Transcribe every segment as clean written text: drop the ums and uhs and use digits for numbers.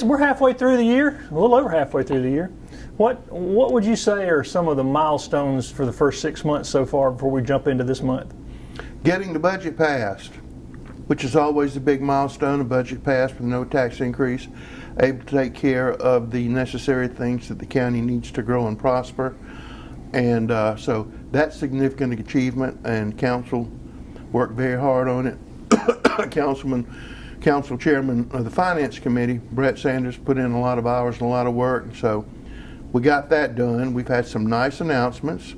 we're halfway through the year, a little over halfway through the year. What would you say are some of the milestones for the first 6 months so far before we jump into this month? Getting the budget passed, which is always a big milestone. A budget passed with no tax increase, able to take care of the necessary things that the county needs to grow and prosper. And so that's significant achievement, and council worked very hard on it. Council chairman of the finance committee, Brett Sanders, put in a lot of hours and a lot of work. So we got that done. We've had some nice announcements.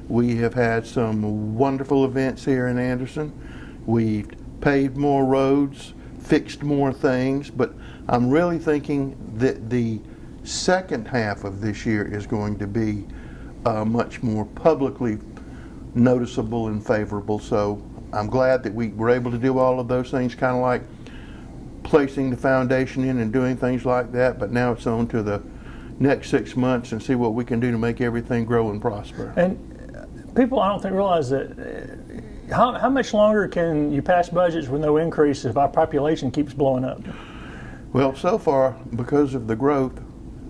We have had some wonderful events here in Anderson. We've paved more roads, fixed more things, but I'm really thinking that the second half of this year is going to be much more publicly noticeable and favorable. So I'm glad that we were able to do all of those things, kind of like placing the foundation in and doing things like that, but now it's on to the next 6 months and see what we can do to make everything grow and prosper. And people, I don't think, realize that how much longer can you pass budgets with no increase if our population keeps blowing up? Well, so far, because of the growth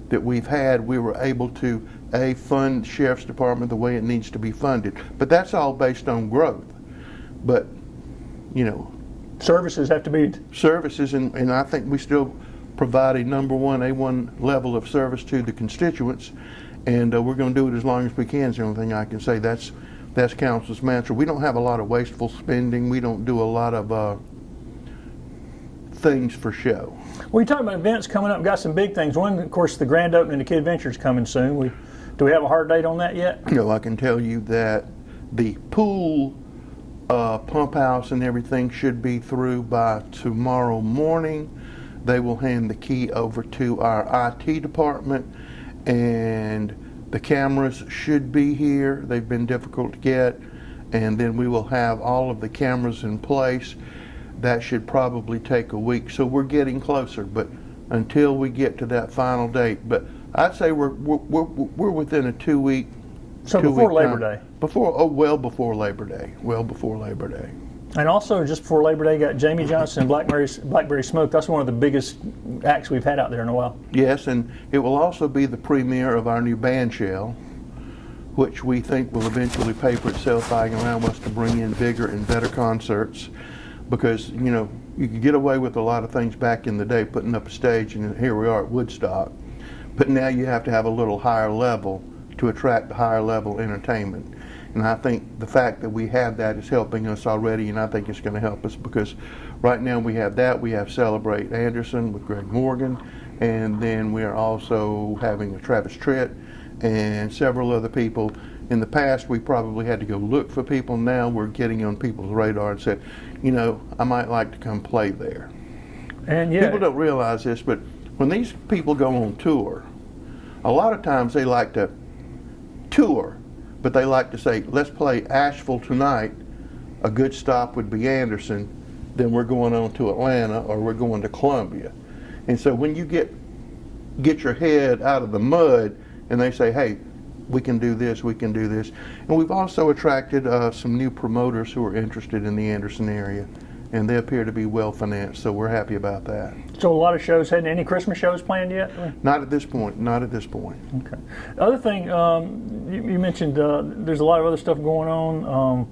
that we've had, we were able to fund the Sheriff's Department the way it needs to be funded. But that's all based on growth. But, you know, services have to be services, and I think we still provide a number one, A1 level of service to the constituents, and we're going to do it as long as we can. Is the only thing I can say. That's council's mantra. We don't have a lot of wasteful spending. We don't do a lot of things for show. Well, you talk about events coming up. Got some big things. One, of course, the grand opening of Kid Venture's coming soon. Do we have a hard date on that yet? No, I can tell you that the pool pump house and everything should be through by tomorrow morning. They will hand the key over to our IT department, and the cameras should be here. They've been difficult to get, and then we will have all of the cameras in place. That should probably take a week, so we're getting closer, but until we get to that final date. But I'd say we're within a 2 week. So before Labor Day. Well before Labor Day. Well before Labor Day. And also, just before Labor Day, got Jamie Johnson and Blackberry Smoke. That's one of the biggest acts we've had out there in a while. Yes, and it will also be the premiere of our new band shell, which we think will eventually pay for itself by allowing us to bring in bigger and better concerts. Because, you know, you could get away with a lot of things back in the day, putting up a stage, and here we are at Woodstock. But now you have to have a little higher level to attract the higher level entertainment. And I think the fact that we have that is helping us already, and I think it's going to help us because right now we have that. We have Celebrate Anderson with Greg Morgan, and then we are also having a Travis Tritt and several other people. In the past, we probably had to go look for people. Now we're getting on people's radar and said, you know, I might like to come play there. And yeah, people don't realize this, but when these people go on tour, a lot of times they like to tour, but they like to say, let's play Asheville tonight. A good stop would be Anderson. Then we're going on to Atlanta, or we're going to Columbia. And so when you get your head out of the mud and they say, hey, we can do this, we can do this. And we've also attracted some new promoters who are interested in the Anderson area, and they appear to be well financed, so we're happy about that. So a lot of shows heading. Any Christmas shows planned yet? Not at this point, not at this point. Okay. The other thing, you mentioned there's a lot of other stuff going on.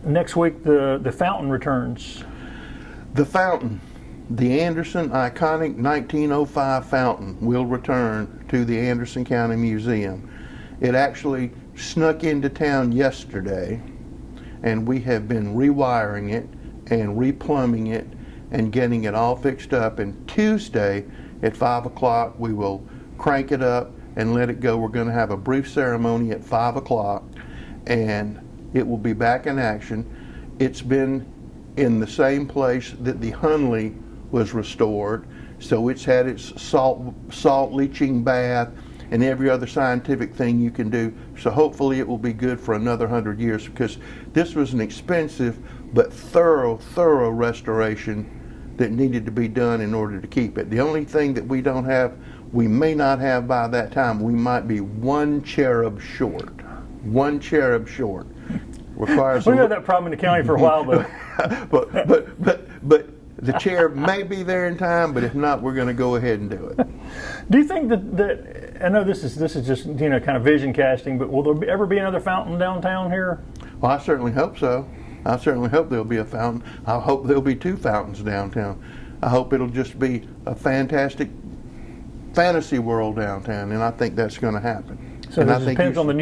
Next week, the fountain returns. The fountain, the Anderson iconic 1905 fountain, will return to the Anderson County Museum. It actually snuck into town yesterday, and we have been rewiring it and replumbing it and getting it all fixed up. And Tuesday at 5 o'clock, we will crank it up and let it go. We're going to have a brief ceremony at 5 o'clock, and it will be back in action. It's been in the same place that the Hunley was restored, so it's had its salt leaching bath and every other scientific thing you can do. So hopefully it will be good for another 100 years, because this was an expensive but thorough restoration that needed to be done in order to keep it. The only thing that we don't have, we may not have by that time, we might be one cherub short. One cherub short. Requires We've had that problem in the county for a while, though. but The chair may be there in time, but if not, we're going to go ahead and do it. Do you think that I know this is just kind of vision casting, but will there ever be another fountain downtown here? Well, I certainly hope so. I certainly hope there'll be a fountain. I hope there'll be 2 fountains downtown. I hope it'll just be a fantastic fantasy world downtown, and I think that's going to happen. So and it depends on what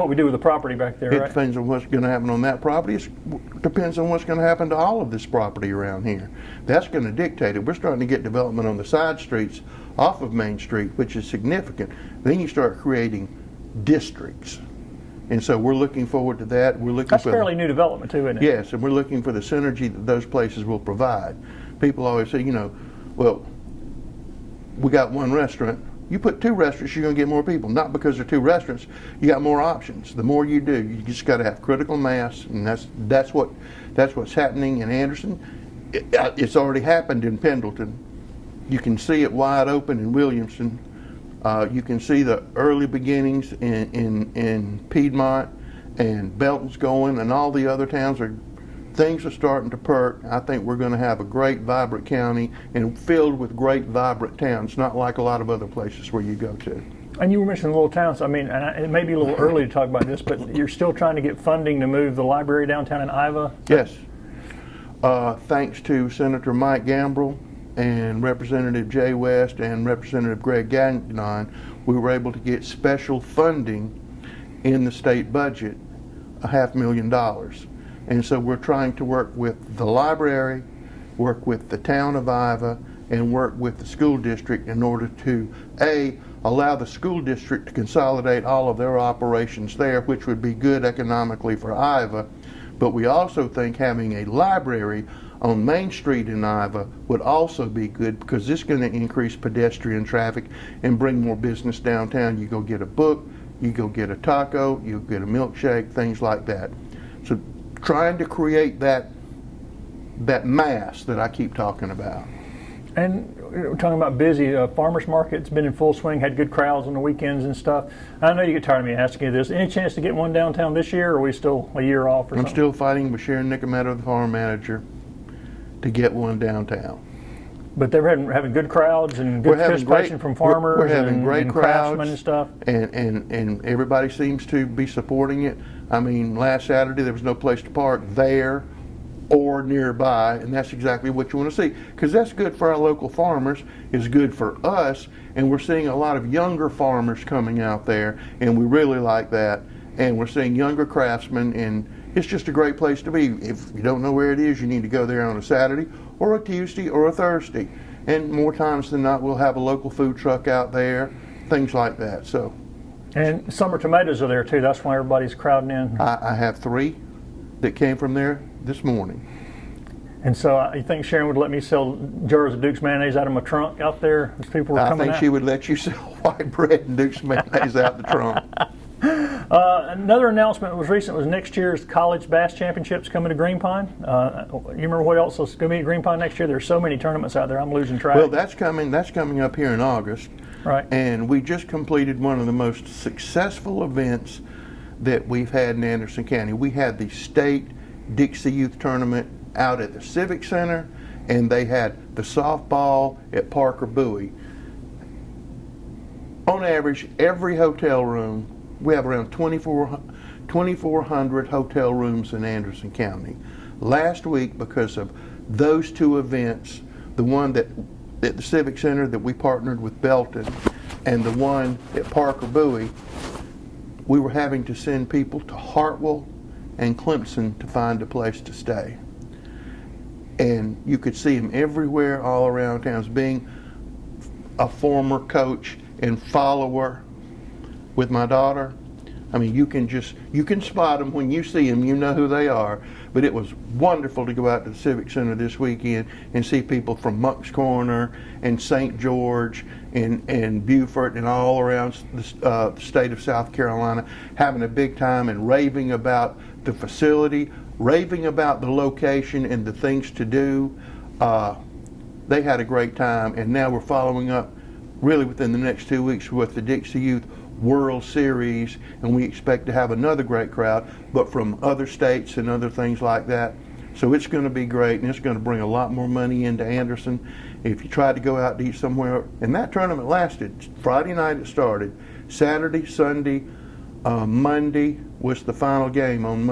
we do with the property back there, It right? depends on what's going to happen on that property. It depends on what's going to happen to all of this property around here. That's going to dictate it. We're starting to get development on the side streets off of Main Street, which is significant. Then you start creating districts. And so we're looking forward to that. We're looking That's for fairly new development too, isn't it? Yes, and we're looking for the synergy that those places will provide. People always say, well, we got 1 restaurant. You put 2 restaurants, you're going to get more people. Not because they're 2 restaurants. You got more options. The more you do, you just got to have critical mass, and that's what's happening in Anderson. It's already happened in Pendleton. You can see it wide open in Williamson. You can see the early beginnings in Piedmont, and Belton's going, and all the other towns things are starting to perk. I think we're going to have a great, vibrant county and filled with great, vibrant towns, not like a lot of other places where you go to. And you were mentioning little towns. I mean, and it may be a little early to talk about this, but you're still trying to get funding to move the library downtown in Iva? Yes. Thanks to Senator Mike Gambrill and Representative Jay West and Representative Greg Gagnon, we were able to get special funding in the state budget, $500,000. And so we're trying to work with the library, work with the town of Iva, and work with the school district in order to, allow the school district to consolidate all of their operations there, which would be good economically for Iva. But we also think having a library on Main Street in Iva would also be good, because it's going to increase pedestrian traffic and bring more business downtown. You go get a book, you go get a taco, you get a milkshake, things like that. So trying to create that mass that I keep talking about. And we're talking about busy. Farmers market's been in full swing, had good crowds on the weekends and stuff. I know you get tired of me asking you this. Any chance to get one downtown this year, or are we still a year off or something? I'm still fighting with Sharon Nickometto, the farm manager, to get one downtown. But they're having good crowds and good participation from farmers. We're having great and crowds craftsmen and stuff. And everybody seems to be supporting it. I mean, last Saturday there was no place to park there or nearby, and that's exactly what you want to see, because that's good for our local farmers, is good for us, and we're seeing a lot of younger farmers coming out there, and we really like that. And we're seeing younger craftsmen, and it's just a great place to be. If you don't know where it is, you need to go there on a Saturday or a Tuesday or a Thursday. And more times than not, we'll have a local food truck out there, things like that. So. And summer tomatoes are there too. That's why everybody's crowding in. I have 3 that came from there this morning. And so you think Sharon would let me sell jars of Duke's mayonnaise out of my trunk out there as people were coming out? I think she would let you sell white bread and Duke's mayonnaise out the trunk. Another announcement that was recent was next year's college bass championships coming to Green Pine. You remember what else is going to be at Green Pine next year? There's so many tournaments out there, I'm losing track. Well, that's coming up here in August. Right. And we just completed one of the most successful events that we've had in Anderson County. We had the state Dixie Youth Tournament out at the Civic Center, and they had the softball at Parker Bowie. On average, every hotel room, we have around 2,400 hotel rooms in Anderson County. Last week, because of those 2 events, the one that at the Civic Center that we partnered with Belton, and the one at Parker Bowie, we were having to send people to Hartwell and Clemson to find a place to stay. And you could see them everywhere all around town. As being a former coach and follower with my daughter, I mean, you can spot them when you see them, you know who they are. But it was wonderful to go out to the Civic Center this weekend and see people from Moncks Corner and St. George and Beaufort and all around the state of South Carolina having a big time and raving about the facility, raving about the location and the things to do. They had a great time, and now we're following up really within the next 2 weeks with the Dixie Youth World Series, and we expect to have another great crowd, but from other states and other things like that. So it's going to be great, and it's going to bring a lot more money into Anderson. If you try to go out to eat somewhere, and that tournament lasted, Friday night it started, Saturday, Sunday, Monday was the final game on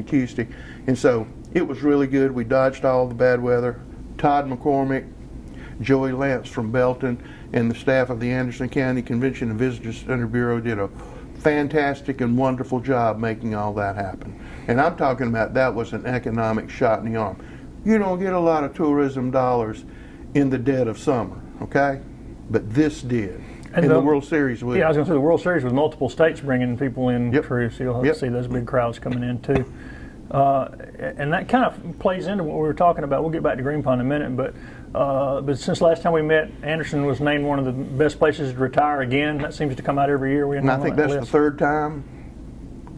Tuesday. And so it was really good. We dodged all the bad weather. Todd McCormick, Joey Lance from Belton, and the staff of the Anderson County Convention and Visitors Center Bureau did a fantastic and wonderful job making all that happen. And I'm talking about that was an economic shot in the arm. You don't get a lot of tourism dollars in the dead of summer, okay? But this did. And the World Series was. Yeah, I was going to say the World Series with multiple states bringing people in, Yep. true, so you'll have to see those big crowds coming in too. And that kind of plays into what we were talking about. We'll get back to Green Pond in a minute, but since last time we met, Anderson was named one of the best places to retire again. That seems to come out every year. And I think that's the third time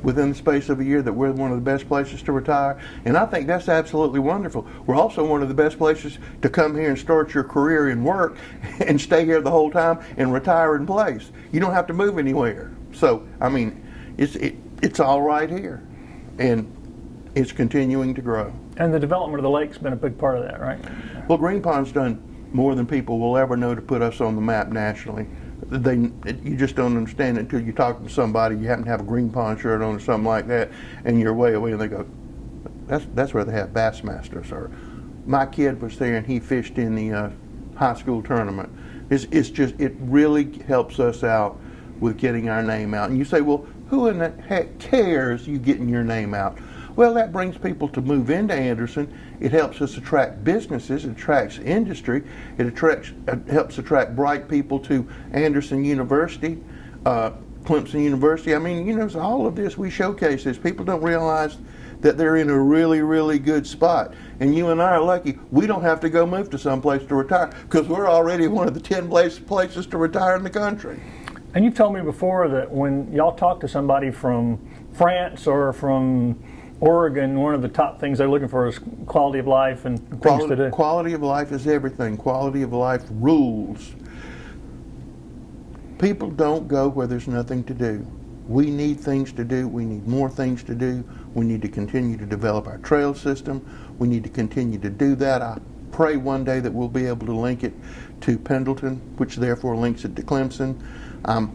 within the space of a year that we're one of the best places to retire. And I think that's absolutely wonderful. We're also one of the best places to come here and start your career in work and stay here the whole time and retire in place. You don't have to move anywhere. So, I mean, it's all right here. And it's continuing to grow. And the development of the lake's been a big part of that, right? Well, Green Pond's done more than people will ever know to put us on the map nationally. You just don't understand it until you talk to somebody, you happen to have a Green Pond shirt on or something like that, and you're way away and they go, that's where they have Bassmasters. Or my kid was there and he fished in the high school tournament. It really helps us out with getting our name out. And you say, well, who in the heck cares you getting your name out? Well, that brings people to move into Anderson. It helps us attract businesses, it attracts industry, it helps attract bright people to Anderson University, Clemson University. I mean, so all of this we showcase this. People don't realize that they're in a really, really good spot. And you and I are lucky. We don't have to go move to some place to retire because we're already one of the 10 places to retire in the country. And you've told me before that when y'all talk to somebody from France or from Oregon, one of the top things they're looking for is quality of life and things to do. Quality of life is everything. Quality of life rules. People don't go where there's nothing to do. We need things to do. We need more things to do. We need to continue to develop our trail system. We need to continue to do that. I pray one day that we'll be able to link it to Pendleton, which therefore links it to Clemson. I'm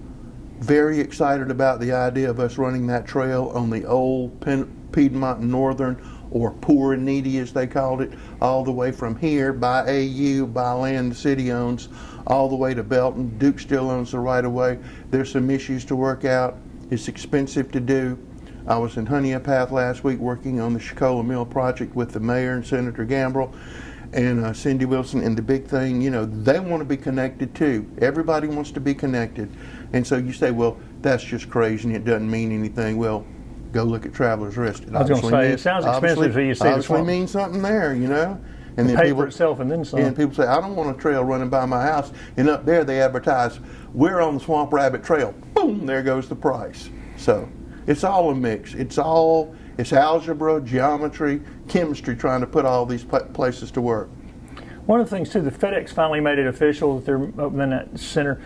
very excited about the idea of us running that trail on the old Piedmont Northern, or Poor and Needy as they called it, all the way from here by AU, by land the city owns, all the way to Belton. Duke still owns the right of way. There's some issues to work out. It's expensive to do. I was in Honeypath last week working on the Chicola Mill project with the mayor and Senator Gambrell and Cindy Wilson, and the big thing, they want to be connected too. Everybody wants to be connected. And so you say, well, that's just crazy and it doesn't mean anything. Well, go look at Travelers Rest. I was going to say, it sounds expensive until you see the swamp. Means something there, And then pay for itself and then some. And people say, I don't want a trail running by my house. And up there they advertise, we're on the Swamp Rabbit Trail. Boom, there goes the price. So it's all a mix. It's algebra, geometry, chemistry, trying to put all these places to work. One of the things too, the FedEx finally made it official that they're opening that center.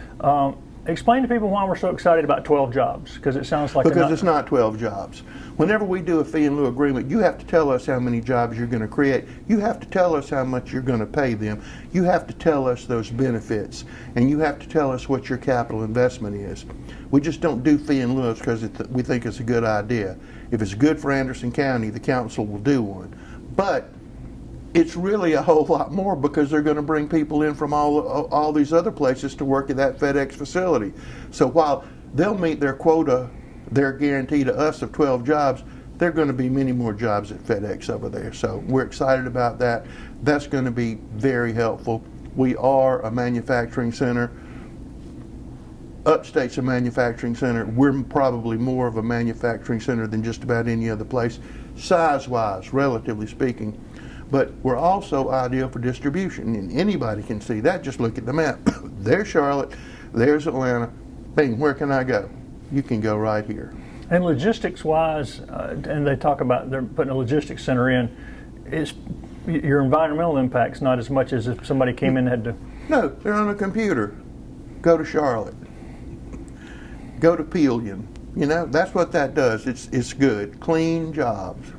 Explain to people why we're so excited about 12 jobs, because it sounds like it's not 12 jobs. Whenever we do a fee in lieu agreement, you have to tell us how many jobs you're going to create. You have to tell us how much you're going to pay them. You have to tell us those benefits, and you have to tell us what your capital investment is. We just don't do fee in lieu because we think it's a good idea. If it's good for Anderson County, the council will do one. But it's really a whole lot more because they're going to bring people in from all these other places to work at that FedEx facility. So while they'll meet their quota, their guarantee to us of 12 jobs, there are going to be many more jobs at FedEx over there. So we're excited about that. That's going to be very helpful. We are a manufacturing center. Upstate's a manufacturing center. We're probably more of a manufacturing center than just about any other place, size-wise, relatively speaking. But we're also ideal for distribution, and anybody can see that. Just look at the map. There's Charlotte, there's Atlanta. Bing, where can I go? You can go right here. And logistics-wise, and they talk about they're putting a logistics center in, is your environmental impact's not as much as if somebody came in and had to... No, they're on a computer. Go to Charlotte. Go to Peelian. That's what that does. It's good. Clean jobs.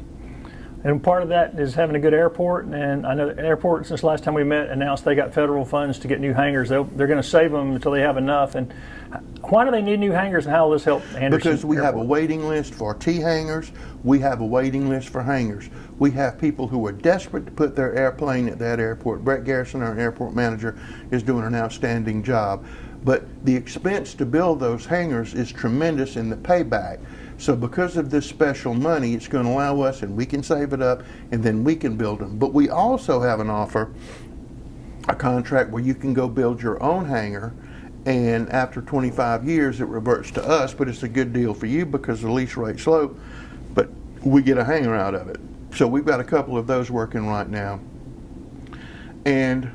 And part of that is having a good airport. And I know the airport, since last time we met, announced they got federal funds to get new hangars. They're going to save them until they have enough. And why do they need new hangars, and how will this help Anderson Because we have a Airport? waiting list for T hangars. We have a waiting list for hangars. We have people who are desperate to put their airplane at that airport. Brett Garrison, our airport manager, is doing an outstanding job. But the expense to build those hangars is tremendous in the payback. So because of this special money, it's going to allow us, and we can save it up, and then we can build them. But we also have an offer, a contract where you can go build your own hangar, and after 25 years it reverts to us, but it's a good deal for you because the lease rate's low, but we get a hangar out of it. So we've got a couple of those working right now. And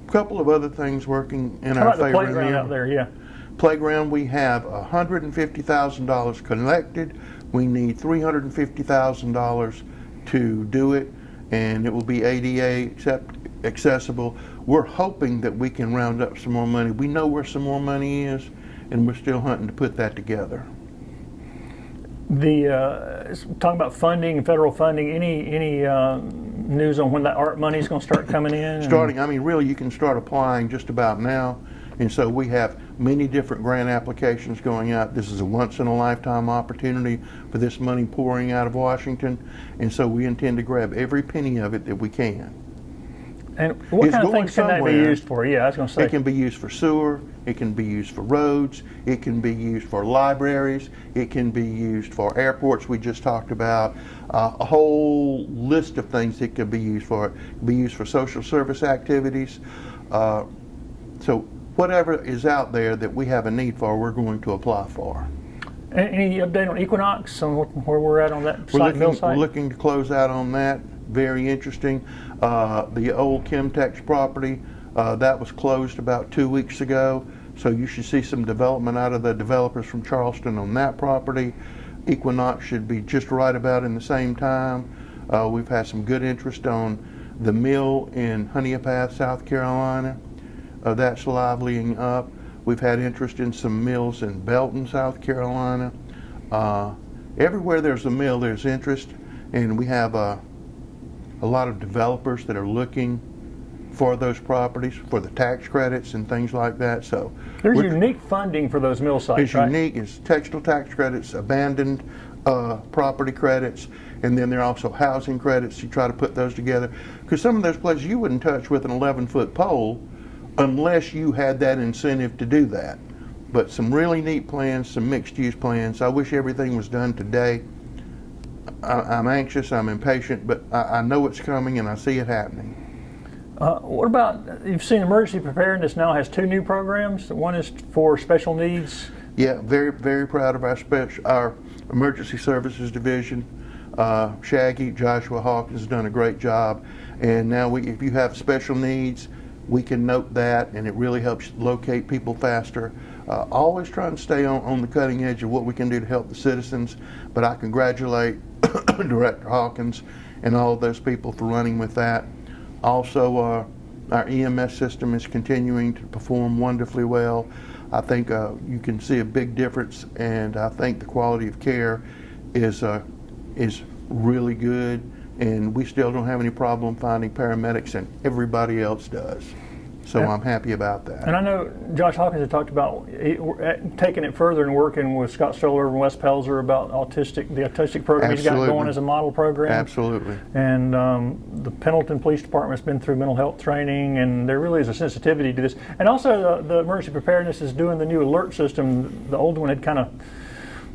a couple of other things working in How our about the favor. playground out there? Yeah. Playground, we have $150,000 collected. We need $350,000 to do it, and it will be ADA accessible. We're hoping that we can round up some more money. We know where some more money is, and we're still hunting to put that together. Talking about funding and federal funding, any news on when that art money is going to start coming in? Starting, I mean, really, you can start applying just about now. And so we have many different grant applications going out. This is a once-in-a-lifetime opportunity for this money pouring out of Washington. And so we intend to grab every penny of it that we can. And what It's kind of going things can that be somewhere. used for? Yeah, I was going to say. It can be used for sewer, it can be used for roads, it can be used for libraries, it can be used for airports we just talked about, a whole list of things it can be used for. It can be used for social service activities. So whatever is out there that we have a need for, we're going to apply for. Any update on Equinox, on where we're at on that mill site? We're looking to close out on that. Very interesting. The old Chemtex property, that was closed about 2 weeks ago. So you should see some development out of the developers from Charleston on that property. Equinox should be just right about in the same time. We've had some good interest on the mill in Honeypath, South Carolina. That's liveling up. We've had interest in some mills in Belton, South Carolina. Everywhere there's a mill, there's interest, and we have a lot of developers that are looking for those properties, for the tax credits and things like that. So there's unique funding for those mill sites, it's right? unique. It's textile tax credits, abandoned property credits, and then there are also housing credits. You try to put those together, because some of those places you wouldn't touch with an 11-foot pole unless you had that incentive to do that. But some really neat plans, some mixed-use plans. I wish everything was done today. I'm anxious, I'm impatient, but I know it's coming and I see it happening. What about, you've seen emergency preparedness now has 2 new programs. One is for special needs. Yeah, very, very proud of our emergency services division. Shaggy, Joshua Hawkins has done a great job. And now if you have special needs, we can note that, and it really helps locate people faster. Always trying to stay on the cutting edge of what we can do to help the citizens. But I congratulate Director Hawkins and all of those people for running with that. Also, our EMS system is continuing to perform wonderfully well. I think you can see a big difference, and I think the quality of care is really good, and we still don't have any problem finding paramedics, and everybody else does. So I'm happy about that. And I know Josh Hawkins had talked about taking it further and working with Scott Stoller and Wes Pelzer about the autistic program he's got going as a model program. Absolutely. And the Pendleton Police Department's been through mental health training, and there really is a sensitivity to this. And also the emergency preparedness is doing the new alert system. The old one had kind of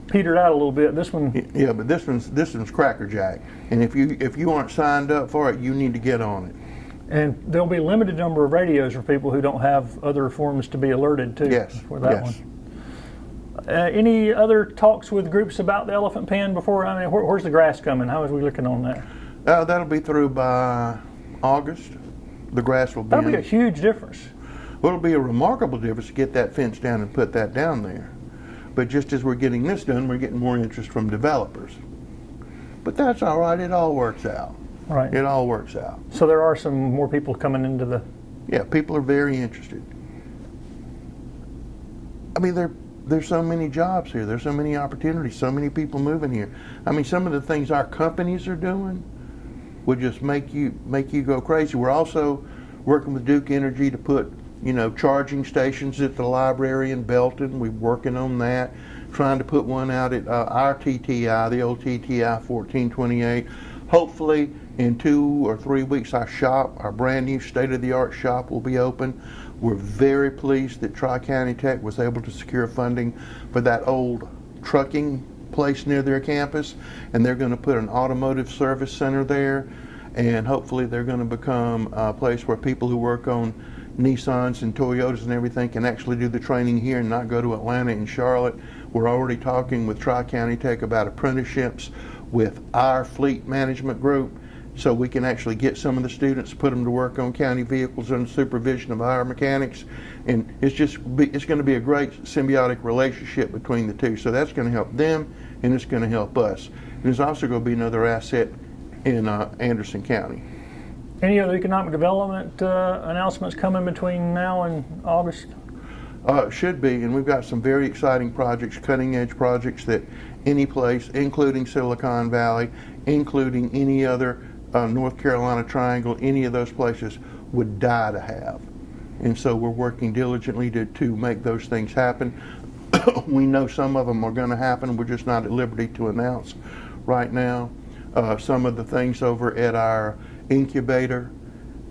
petered out a little bit. This one, yeah, but this one's crackerjack. And if you aren't signed up for it, you need to get on it. and there'll be a limited number of radios for people who don't have other forms to be alerted to. Yes. For that one. Any other talks with groups about the elephant pen before? I mean, where's the grass coming? How is we looking on that? That'll be through by August. The grass will be. That'll be a huge difference. Well, it'll be a remarkable difference to get that fence down and put that down there. But just as we're getting this done, we're getting more interest from developers. But that's all right. It all works out. Right. It all works out. So there are some more people coming into the. Yeah, people are very interested. I mean, there's so many jobs here. There's so many opportunities. So many people moving here. I mean, some of the things our companies are doing would just make you go crazy. We're also working with Duke Energy to put, charging stations at the library in Belton. We're working on that, trying to put one out at our TTI, the old TTI 1428. Hopefully in 2 or 3 weeks, our brand new state-of-the-art shop will be open. We're very pleased that Tri-County Tech was able to secure funding for that old trucking place near their campus, and they're going to put an automotive service center there, and hopefully they're going to become a place where people who work on Nissans and Toyotas and everything can actually do the training here and not go to Atlanta and Charlotte. We're already talking with Tri-County Tech about apprenticeships with our fleet management group, so we can actually get some of the students, put them to work on county vehicles under supervision of our mechanics, and it's going to be a great symbiotic relationship between the two. So that's going to help them, and it's going to help us. And it's also going to be another asset in Anderson County. Any other economic development announcements coming between now and August? Should be, and we've got some very exciting projects, cutting-edge projects that any place, including Silicon Valley, including any other North Carolina Triangle, any of those places would die to have. And so we're working diligently to make those things happen. We know some of them are going to happen. We're just not at liberty to announce right now. Some of the things over at our incubator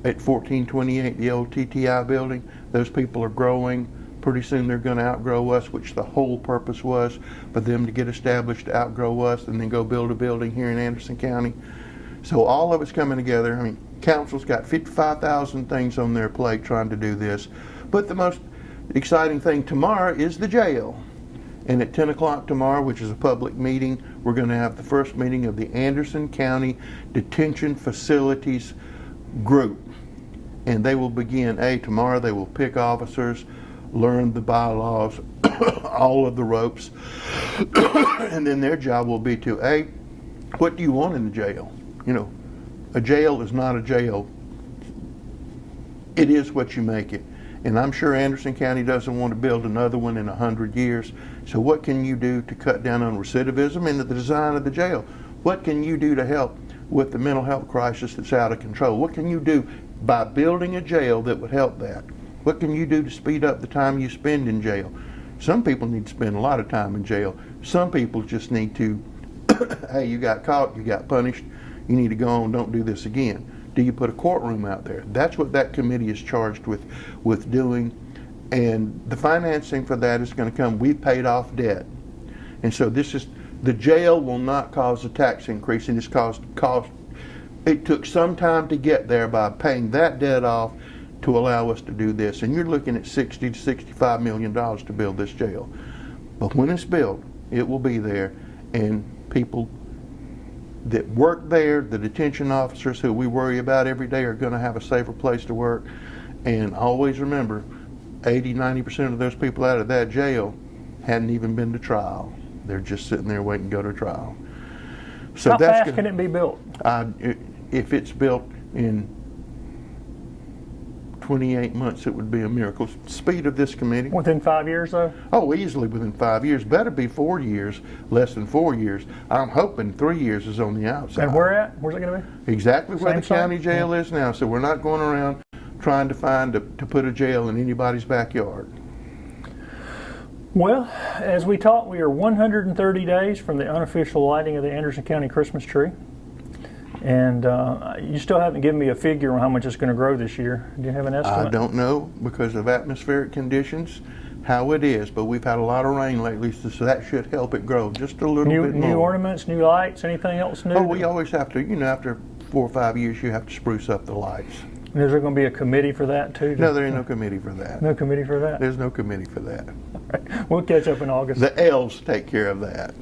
at 1428, the old TTI building, those people are growing. Pretty soon they're going to outgrow us, which the whole purpose was for them to get established, to outgrow us, and then go build a building here in Anderson County. So all of it's coming together. I mean, council's got 55,000 things on their plate trying to do this. But the most exciting thing tomorrow is the jail. And at 10 o'clock tomorrow, which is a public meeting, we're going to have the first meeting of the Anderson County Detention Facilities Group. And they will begin, tomorrow they will pick officers, learn the bylaws, all of the ropes. And then their job will be to, what do you want in the jail? A jail is not a jail. It is what you make it. And I'm sure Anderson County doesn't want to build another one in 100 years. So what can you do to cut down on recidivism and the design of the jail? What can you do to help with the mental health crisis that's out of control? What can you do by building a jail that would help that? What can you do to speed up the time you spend in jail? Some people need to spend a lot of time in jail. Some people just need to, hey, you got caught, you got punished, you need to go on, don't do this again. Do you put a courtroom out there? That's what that committee is charged with doing. And the financing for that is going to come. We've paid off debt. And so the jail will not cause a tax increase, and it's cost. It took some time to get there by paying that debt off to allow us to do this. And you're looking at $60 to $65 million to build this jail. But when it's built, it will be there, and people that work there, the detention officers who we worry about every day, are going to have a safer place to work. And always remember, 80-90% of those people out of that jail hadn't even been to trial. They're just sitting there waiting to go to trial. So how fast can it be built? If it's built in 28 months, it would be a miracle. Speed of this committee. Within 5 years, though? Oh, easily within 5 years. Better be 4 years, less than 4 years. I'm hoping 3 years is on the outside. And where at? Where's it going to be? Exactly where Same the county site? jail is now. So we're not going around trying to put a jail in anybody's backyard. Well, as we talk, we are 130 days from the unofficial lighting of the Anderson County Christmas tree. And you still haven't given me a figure on how much it's going to grow this year. Do you have an estimate? I don't know because of atmospheric conditions how it is, but we've had a lot of rain lately, so that should help it grow just a little bit more. New ornaments, new lights, anything else new? Oh, we always have to, after 4 or 5 years, you have to spruce up the lights. And is there going to be a committee for that too? No, there ain't no committee for that. No committee for that? There's no committee for that. All right. We'll catch up in August. The elves take care of that.